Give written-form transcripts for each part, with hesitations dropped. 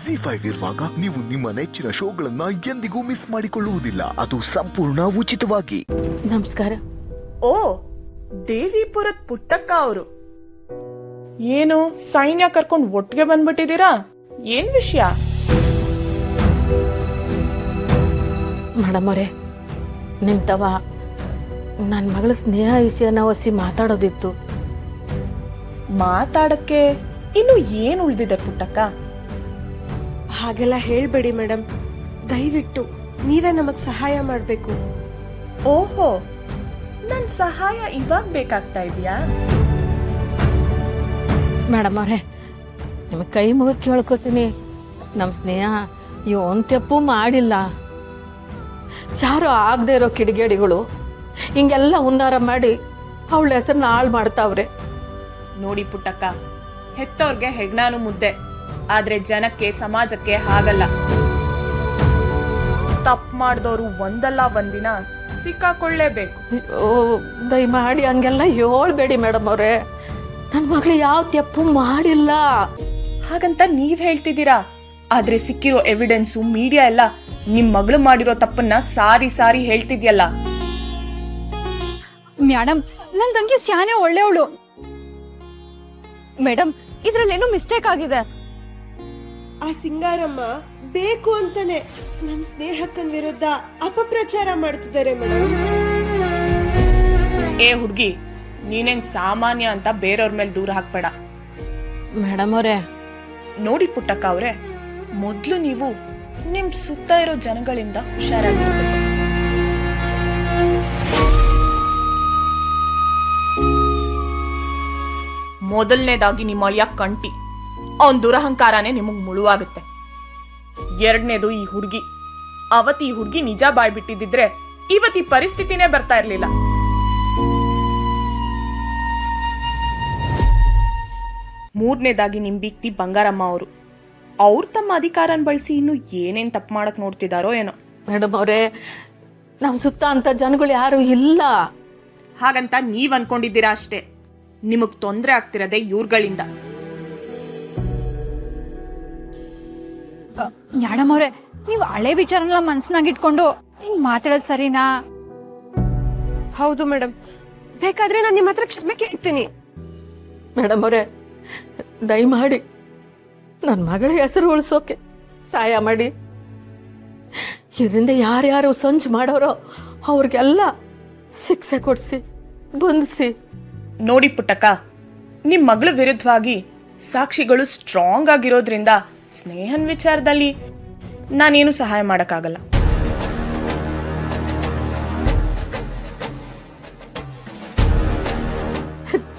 ಜಿ5 ಇರುವಾಗ ನೀವು ನಿಮ್ಮ ನೆಚ್ಚಿನ ಶೋಗಳನ್ನ ಎಂದಿಗೂ ಮಿಸ್ ಮಾಡಿಕೊಳ್ಳುವುದಿಲ್ಲ. ಅದು ಸಂಪೂರ್ಣ ಉಚಿತವಾಗಿ. ನಮಸ್ಕಾರ. ಓ, ದೇವಿಪುರದ ಪುಟ್ಟಕ್ಕ ಅವರು. ಏನು ಸೈನ್ಯ ಕರ್ಕೊಂಡು ಒಟ್ಟಿಗೆ ಬಂದ್ಬಿಟ್ಟಿದ್ದೀರಾ? ಏನ್ ವಿಷಯ? ಮೇಡಮ್ ಅವರೇ, ನಿಮ್ ತವ ನನ್ನ ಮಗಳ ಸ್ನೇಹ ವಿಷಯನ ಒಸಿ ಮಾತಾಡೋದಿತ್ತು. ಮಾತಾಡಕ್ಕೆ ಇನ್ನು ಏನ್ ಉಳ್ದಿದೆ ಪುಟ್ಟಕ್ಕ? ಹಾಗೆಲ್ಲ ಹೇಳ್ಬೇಡಿ ಮೇಡಮ್, ದಯವಿಟ್ಟು ನೀವೇ ನಮಗ್ ಸಹಾಯ ಮಾಡ್ಬೇಕು. ಓಹೋ, ನನ್ ಸಹಾಯ ಇವಾಗ ಬೇಕಾಗ್ತಾ ಇದೆಯಾ? ಮೇಡಮ್ ಅವರೇ, ನಿಮಗೆ ಕೈ ಮುಗಿದು ಕೇಳ್ಕೊತೀನಿ. ನಮ್ಮ ಸ್ನೇಹ ಇವನ್ ತಪ್ಪು ಮಾಡಿಲ್ಲ. ಯಾರು ಆಗದೆ ಇರೋ ಕಿಡಿಗೇಡಿಗಳು ಹಿಂಗೆಲ್ಲ ಹುನ್ನಾರ ಮಾಡಿ ಅವಳ ಹೆಸರನ್ನ ಹಾಳು ಮಾಡ್ತಾವ್ರೆ. ನೋಡಿ ಪುಟ್ಟಕ್ಕ, ಹೆತ್ತವ್ರಿಗೆ ಹೆಗ್ನಾನು ಮುದ್ದೆ, ಆದ್ರೆ ಜನಕ್ಕೆ ಸಮಾಜಕ್ಕೆ ಹಾಗಲ್ಲ. ತಪ್ಪು ಮಾಡಿದವರು ಒಂದಲ್ಲ ಒಂದಿನ ಸಿಕ್ಕಾಕೊಳ್ಳೇಬೇಕು. ಅಯ್ಯೋ, ದಯಮಾಡಿ ಹಂಗೆಲ್ಲ ಹೇಳ್ಬೇಡಿ ಮೇಡಮ್ ಅವರೇ. ನನ್ನ ಮಗಳು ಯಾವ ತಪ್ಪು ಮಾಡಿಲ್ಲ. ಹಾಗಂತ ನೀವ್ ಹೇಳ್ತಿದ್ದೀರಾ, ಆದ್ರೆ ಸಿಕ್ಕಿರೋ ಎವಿಡೆನ್ಸು ಮೀಡಿಯಾ ಎಲ್ಲ ನಿಮ್ ಮಗಳು ಮಾಡಿರೋ ತಪ್ಪನ್ನ ಸಾರಿ ಸಾರಿ ಹೇಳ್ತಿದ್ಯಲ್ಲ. ಮೇಡಮ್, ನನ್ ತಂಗಿ ಸ್ಯಾನೆ ಒಳ್ಳೆಯವಳು. ಮೇಡಮ್, ಇದ್ರಲ್ಲೇನೋ ಮಿಸ್ಟೇಕ್ ಆಗಿದೆ. ಆ ಸಿಂಗಾರಮ್ಮ ಬೇಕು ಅಂತಾನೆ ನಮ್ ಸ್ನೇಹಕ್ಕನ್ ವಿರುದ್ಧ ಅಪಪ್ರಚಾರ ಮಾಡ್ತಿದ್ದಾರೆ ಮೇಡಮ್. ಏ ಹುಡ್ಗಿ, ನೀನೇನ್ ಸಾಮಾನ್ಯ ಅಂತ ಬೇರೆಯವ್ರ ಮೇಲೆ ದೂರ ಹಾಕ್ಬೇಡ. ಮೇಡಮ್ ಅವರೇ, ನೋಡಿ ಪುಟ್ಟಕ್ಕ ಅವ್ರೆ, ಮೊದ್ಲು ನೀವು ನಿಮ್ ಸುತ್ತ ಇರೋ ಜನಗಳಿಂದ ಹುಷಾರಾಗಿರ್ಬೇಕು. ಮೊದಲನೇದಾಗಿ ನಿಮ್ಮ ಅಳಿಯ ಕಂಟಿ, ಅವನ್ ದುರಹಂಕಾರನೇ ನಿಮಗ್ ಮುಳುವಾಗುತ್ತೆ. ಎರಡನೇದು ಈ ಹುಡುಗಿ. ಅವತ್ತು ಈ ಹುಡುಗಿ ನಿಜ ಬಾಯ್ಬಿಟ್ಟಿದ್ರೆ ಇವತ್ತು ಈ ಪರಿಸ್ಥಿತಿನೇ ಬರ್ತಾ ಇರ್ಲಿಲ್ಲ. ಮೂರನೇದಾಗಿ ನಿಮ್ ಬೀಕ್ತಿ ಬಂಗಾರಮ್ಮ ಅವರು. ಅವ್ರು ತಮ್ಮ ಅಧಿಕಾರನ ಬಳಸಿ ಇನ್ನು ಏನೇನ್ ತಪ್ಪು ಮಾಡಕ್ ನೋಡ್ತಿದಾರೋ ಏನೋ. ಮೇಡಮ್ ಅವರೇ, ನಮ್ಮ ಸುತ್ತ ಅಂತ ಜನಗಳು ಯಾರು ಇಲ್ಲ. ಹಾಗಂತ ನೀವ್ ಅನ್ಕೊಂಡಿದ್ದೀರಾ ಅಷ್ಟೇ. ನಿಮಗ್ ತೊಂದ್ರೆ ಆಗ್ತಿರದೆ ಇವ್ರುಗಳಿಂದ. ಮೇಡಮ್ ಅವ್ರೆ, ನೀವು ಹಳೆ ವಿಚಾರನ ಮನ್ಸ್ನಾಗ ಇಟ್ಕೊಂಡು ಹಿಂಗ್ ಮಾತಾಡೋದ್ ಸರಿನಾ? ಹೌದು ಮೇಡಮ್, ಬೇಕಾದ್ರೆ ನಾನು ನಿಮ್ಮ ಹತ್ರ ಕ್ಷಮೆ ಕೇಳ್ತೀನಿ. ಮೇಡಮ್ ಅವರೇ, ದಯಮಾಡಿ ನನ್ನ ಮಗಳ ಹೆಸರು ಉಳಿಸೋಕೆ ಸಹಾಯ ಮಾಡಿ. ಇದರಿಂದ ಯಾರ್ಯಾರು ಸಂಚು ಮಾಡೋರೋ ಅವ್ರಿಗೆಲ್ಲ ಶಿಕ್ಷೆ ಕೊಡಿಸಿ ಬಂಧಿಸಿ. ನೋಡಿ ಪುಟ್ಟಕ್ಕ, ನಿಮ್ ಮಗಳ ವಿರುದ್ಧವಾಗಿ ಸಾಕ್ಷಿಗಳು ಸ್ಟ್ರಾಂಗ್ ಆಗಿರೋದ್ರಿಂದ ಸ್ನೇಹನ್ ವಿಚಾರದಲ್ಲಿ ನಾನೇನು ಸಹಾಯ ಮಾಡಕ್ಕಾಗಲ್ಲ.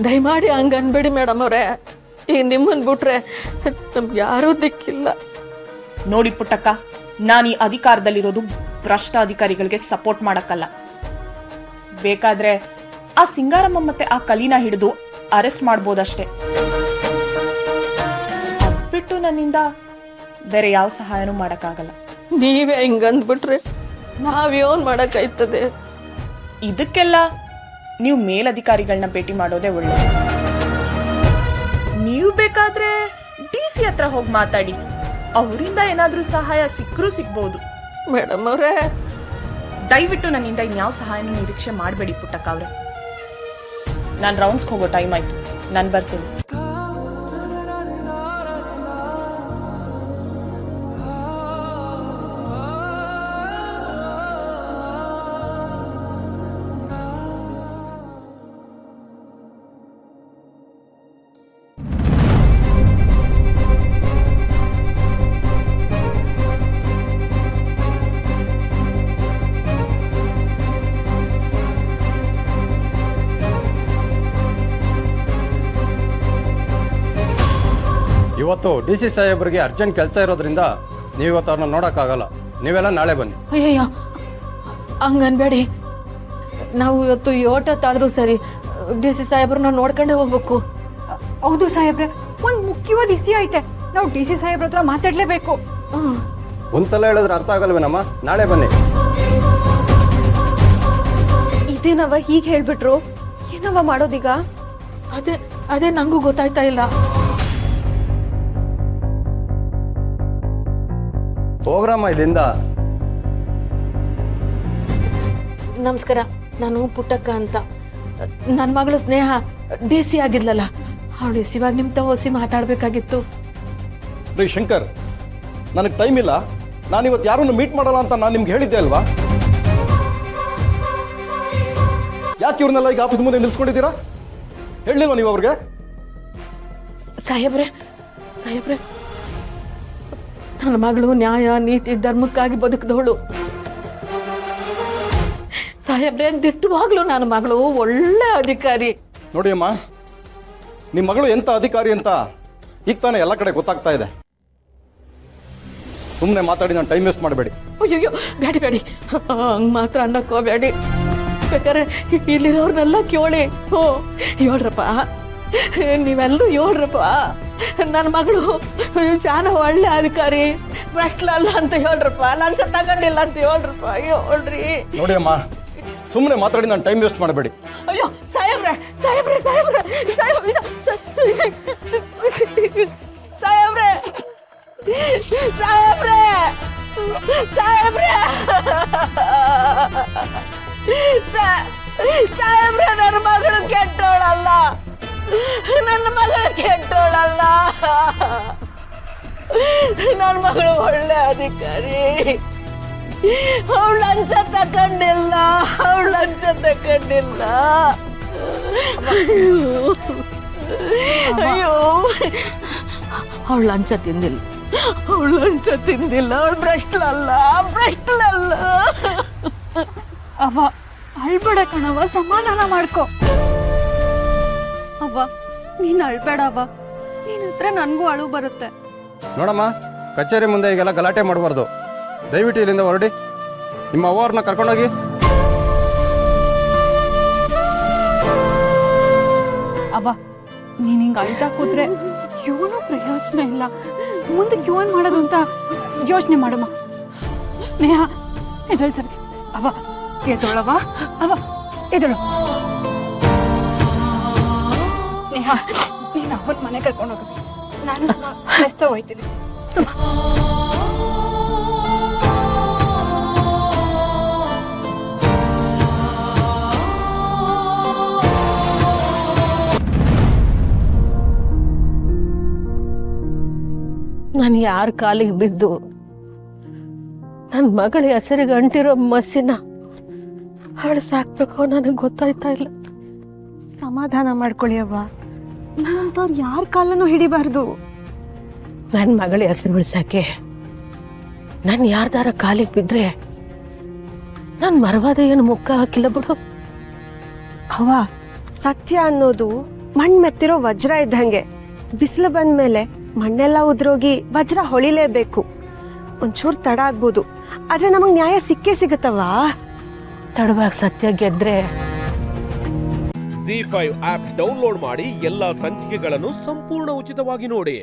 ದಯಮಾಡಿ ಹಂಗ ಅನ್ಬೇಡಿ ಮೇಡಮ್ ಅವರೇ. ಈಗ ನಿಮ್ಮನ್ ಬಿಟ್ರೆ ನಮ್ಗೆ ಯಾರೂ ದಿಕ್ಕಿಲ್ಲ. ನೋಡಿ ಪುಟ್ಟಕ್ಕ, ನಾನು ಈ ಅಧಿಕಾರದಲ್ಲಿರೋದು ಭ್ರಷ್ಟ ಅಧಿಕಾರಿಗಳಿಗೆ ಸಪೋರ್ಟ್ ಮಾಡಕ್ಕಲ್ಲ. ಬೇಕಾದ್ರೆ ಆ ಸಿಂಗಾರಮ್ಮ ಮತ್ತೆ ಆ ಕಲಿನ ಹಿಡಿದು ಅರೆಸ್ಟ್ ಮಾಡ್ಬೋದಷ್ಟೇ. ಅದ್ಬಿಟ್ಟು ನನ್ನಿಂದ ಬೇರೆ ಯಾವ ಸಹಾಯನೂ ಮಾಡಕ್ಕಾಗಲ್ಲ. ನೀವೇ ಹಿಂಗಂದ್ಬಿಟ್ರೆ ನಾವ್ಯೋನ್ ಮಾಡಕ್ಕಾಯ್ತದೆ? ಇದಕ್ಕೆಲ್ಲ ನೀವು ಮೇಲಧಿಕಾರಿಗಳನ್ನ ಭೇಟಿ ಮಾಡೋದೇ ಒಳ್ಳೆಯದು. ನೀವು ಬೇಕಾದ್ರೆ DC ಹತ್ರ ಹೋಗಿ ಮಾತಾಡಿ, ಅವರಿಂದ ಏನಾದ್ರೂ ಸಹಾಯ ಸಿಕ್ಕರೂ ಸಿಗ್ಬಹುದು. ಮೇಡಮ್ ಅವರೇ, ದಯವಿಟ್ಟು ನನ್ನಿಂದ ಇನ್ಯಾವ ಸಹಾಯನೂ ನಿರೀಕ್ಷೆ ಮಾಡಬೇಡಿ ಪುಟ್ಟಕ್ಕ ಅವ್ರೆ. ನಾನು ರೌಂಡ್ಸ್ಗೆ ಹೋಗೋ ಟೈಮ್ ಆಯ್ತು, ನಾನು ಬರ್ತೀನಿ. ಇವತ್ತು DC ಸಾಹೇಬ್ರಿಗೆ ಅರ್ಜೆಂಟ್ ಕೆಲಸ ಇರೋದ್ರಿಂದ ನೀವು ಇವತ್ತು ಅವ್ರನ್ನ ನೋಡೋಕ್ಕಾಗಲ್ಲ. ನೀವೆಲ್ಲ ನಾಳೆ ಬನ್ನಿ. ಅಯ್ಯಯ್ಯ, ಹಂಗನ್ಬೇಡಿ. ನಾವು ಇವತ್ತು ಯೋಟತ್ತಾದ್ರೂ ಸರಿ DC ಸಾಹೇಬ್ರನ್ನ ನೋಡ್ಕೊಂಡೇ ಹೋಗ್ಬೇಕು. ಹೌದು ಸಾಹೇಬ್ರೆ, ಒಂದ್ ಮುಖ್ಯವಾದ ಇಸಿ ಐತೆ. ನಾವು DC ಸಾಹೇಬ್ರ ಹತ್ರ ಮಾತಾಡ್ಲೇಬೇಕು. ಒಂದ್ಸಲ ಹೇಳಿದ್ರೆ ಅರ್ಥ ಆಗಲ್ವೇನಮ್ಮ? ನಾಳೆ ಬನ್ನಿ. ಇದೇನವ ಹೀಗೆ ಹೇಳ್ಬಿಟ್ರು? ಏನವ ಮಾಡೋದೀಗ? ಅದೇ ನಂಗೂ ಗೊತ್ತಾಯ್ತಾ ಇಲ್ಲ. ಹೋಗ್ರಮ್ಮ ಇಲ್ಲಿಂದ. ನಮಸ್ಕಾರ, ನಾನು ಪುಟ್ಟಕ್ಕ ಅಂತ. ನನ್ನ ಮಗಳು ಸ್ನೇಹ ಡಿ ಸಿ ಆಗಿದ್ಲಲ್ಲ, ಅವಳು ಇವಾಗ ನಿಮ್ಮ ತಗೋಸಿ ಮಾತಾಡಬೇಕಾಗಿತ್ತು. ರೀ ಶಂಕರ್, ನನಗೆ ಟೈಮ್ ಇಲ್ಲ. ನಾನಿವತ್ತು ಯಾರನ್ನು ಮೀಟ್ ಮಾಡಲ್ಲ ಅಂತ ನಾನು ನಿಮ್ಗೆ ಹೇಳಿದ್ದೆ ಅಲ್ವಾ? ಯಾಕೆ ಇವ್ರನ್ನೆಲ್ಲ ಈಗ ಆಫೀಸ್ ಮುಂದೆ ನಿಲ್ಸ್ಕೊಂಡಿದ್ದೀರಾ? ಹೇಳಿಲ್ವಾ ನೀವು ಅವ್ರಿಗೆ? ಸಾಹೇಬ್ರೆ, ನನ್ನ ಮಗಳು ನ್ಯಾಯ ನೀತಿ ಧರ್ಮಕ್ಕಾಗಿ ಬದುಕಿದವಳು ಸಾಹೇಬ್ರೆ. ದಿಟ್ಟವಾಗ್ಲೂ ನನ್ನ ಮಗಳು ಒಳ್ಳೆ ಅಧಿಕಾರಿ. ನೋಡಿ ಅಮ್ಮ, ನಿಮ್ಮ ಮಗಳು ಎಂಥ ಅಧಿಕಾರಿ ಅಂತ ಈಗ ತಾನೇ ಎಲ್ಲ ಕಡೆ ಗೊತ್ತಾಗ್ತಾ ಇದೆ. ಸುಮ್ಮನೆ ಮಾತಾಡಿ ನಾನು ಟೈಮ್ ವೇಸ್ಟ್ ಮಾಡಬೇಡಿ. ಅಯ್ಯೋ ಬೇಡಿ, ಹಂಗೆ ಮಾತ್ರ ಅನ್ನಕ್ಕೋಬೇಡಿ. ಬೇಕಾದ್ರೆ ಇಲ್ಲಿರೋರ್ನೆಲ್ಲ ಕೇಳಿ. ಹೇಳ್ರಪ್ಪ, ನೀವೆಲ್ಲರೂ ಹೇಳ್ರಪ್ಪ, ನನ್ನ ಮಗಳು ಶಾನ ಒಳ್ಳೆ ಅಧಿಕಾರಿ, ಭ್ರಷ್ಟಲಲ್ಲ ಅಂತ ಹೇಳ್ರಪ್ಪ, ಲಂಚ ತಗೊಂಡಿಲ್ಲ ಅಂತ ಹೇಳ್ರಪ್ಪ. ಹೇಳ್ರಿ. ನೋಡಿ ಅಮ್ಮ, ಸುಮ್ಮನೆ ಮಾತಾಡಿ ನಾನು ಟೈಮ್ ವೇಸ್ಟ್ ಮಾಡಬೇಡಿ. ಅಯ್ಯೋ ಸಾಹೇಬ್ರೆ, ನನ್ನ ಮಗಳು ಕೆಟ್ಟೋಳಲ್ಲ, ನನ್ನ ಮಗಳು ಒಳ್ಳೆ ಅಧಿಕಾರಿ. ಅವಳು ಲಂಚ ತಗೊಂಡಿಲ್ಲ. ಅಯ್ಯೋ, ಅವಳು ಲಂಚ ತಿಂದಿಲ್ಲ. ಅವಳು ಭ್ರಷ್ಟಲಲ್ಲ. ಅವ್ವ ಅಳ್ಬೇಡ ಕಣವ್ವ, ಸಮಾಧಾನ ಮಾಡ್ಕೊ. ಅವ್ವ ನೀನ್ ಅಳ್ಬೇಡ ಅವ್ವ, ನೀನ್ ಹತ್ರ ನನ್ಗೂ ಅಳು ಬರುತ್ತೆ. ನೋಡಮ್ಮ, ಕಚೇರಿ ಮುಂದೆ ಈಗೆಲ್ಲ ಗಲಾಟೆ ಮಾಡಬಾರ್ದು. ದಯವಿಟ್ಟು ಇಲ್ಲಿಂದ ಹೊರಡಿ. ನಿಮ್ಮ ಅವ್ವವ್ರನ್ನ ಕರ್ಕೊಂಡೋಗಿ. ಅವ್ವ ನೀನ್ ಹಿಂಗ ಅಳ್ತಾ ಕೂತ್ರೆ ಏನೂ ಪ್ರಯೋಜನ ಇಲ್ಲ. ಮುಂದಕ್ಕೆ ಏನ್ ಮಾಡೋದು ಅಂತ ಯೋಚನೆ ಮಾಡಮ್ಮ. ಸ್ನೇಹ ಎದಳು ಸರಿ. ಅವ್ವ ಎದೊಳವ, ಅವ್ವ ಎದಳು. ಸ್ನೇಹ ನೀನು ಅವನ ಮನೆ ಕರ್ಕೊಂಡು ಹೋಗ, ನಾನು ಸುಮ್ಮ ರೆಸ್ಟ್ ಹೋಗ್ತೀನಿ. ಸುಮ್ಮ ನಾನು ಯಾರ ಕಾಲಿಗೆ ಬಿದ್ದು ನನ್ನ ಮಗಳ ಹೆಸರಿಗೆ ಅಂಟಿರೋ ಮಸಿನ ಅವಳು ಸಾಕ್ಬೇಕು ನನಗೆ ಗೊತ್ತಾಯ್ತಾ ಇಲ್ಲ. ಸಮಾಧಾನ ಮಾಡ್ಕೊಳ್ಳಿ ಅವ್ವ, ನನ್ನಂತವ್ರು ಯಾರ ಕಾಲನೂ ಹಿಡಿಬಾರ್ದು. ನನ್ನ ಮಗಳ ಹೆಸರು ಉಳ್ಸಕ್ಕೆ ನಾನು ಯಾರ್ದಾರ ಕಾಲಿಗೆ ಬಿದ್ರೆ ನನ್ನ ಮರವಾದ ಏನು ಮುಖ ಹಾಕಿಲ್ಲ ಬಿಡು. ಅವ್ವ, ಸತ್ಯ ಅನ್ನೋದು ಮಣ್ಣು ಮೆತ್ತಿರೋ ವಜ್ರ ಇದ್ದಂಗೆ. ಬಿಸಿಲು ಬಂದ್ಮೇಲೆ ಮಣ್ಣೆಲ್ಲ ಉದ್ರೋಗಿ ವಜ್ರ ಹೊಳಿಲೇಬೇಕು. ಒಂಚೂರು ತಡ ಆಗ್ಬೋದು, ಆದ್ರೆ ನಮಗ್ ನ್ಯಾಯ ಸಿಕ್ಕೇ ಸಿಗುತ್ತವ್ವ. ತಡವಾಗಿ ಸತ್ಯ ಗೆದ್ರೆ ZEE5 ಆಪ್ ಡೌನ್ಲೋಡ್ ಮಾಡಿ ಎಲ್ಲಾ ಸಂಚಿಕೆಗಳನ್ನು ಸಂಪೂರ್ಣ ಉಚಿತವಾಗಿ ನೋಡಿ.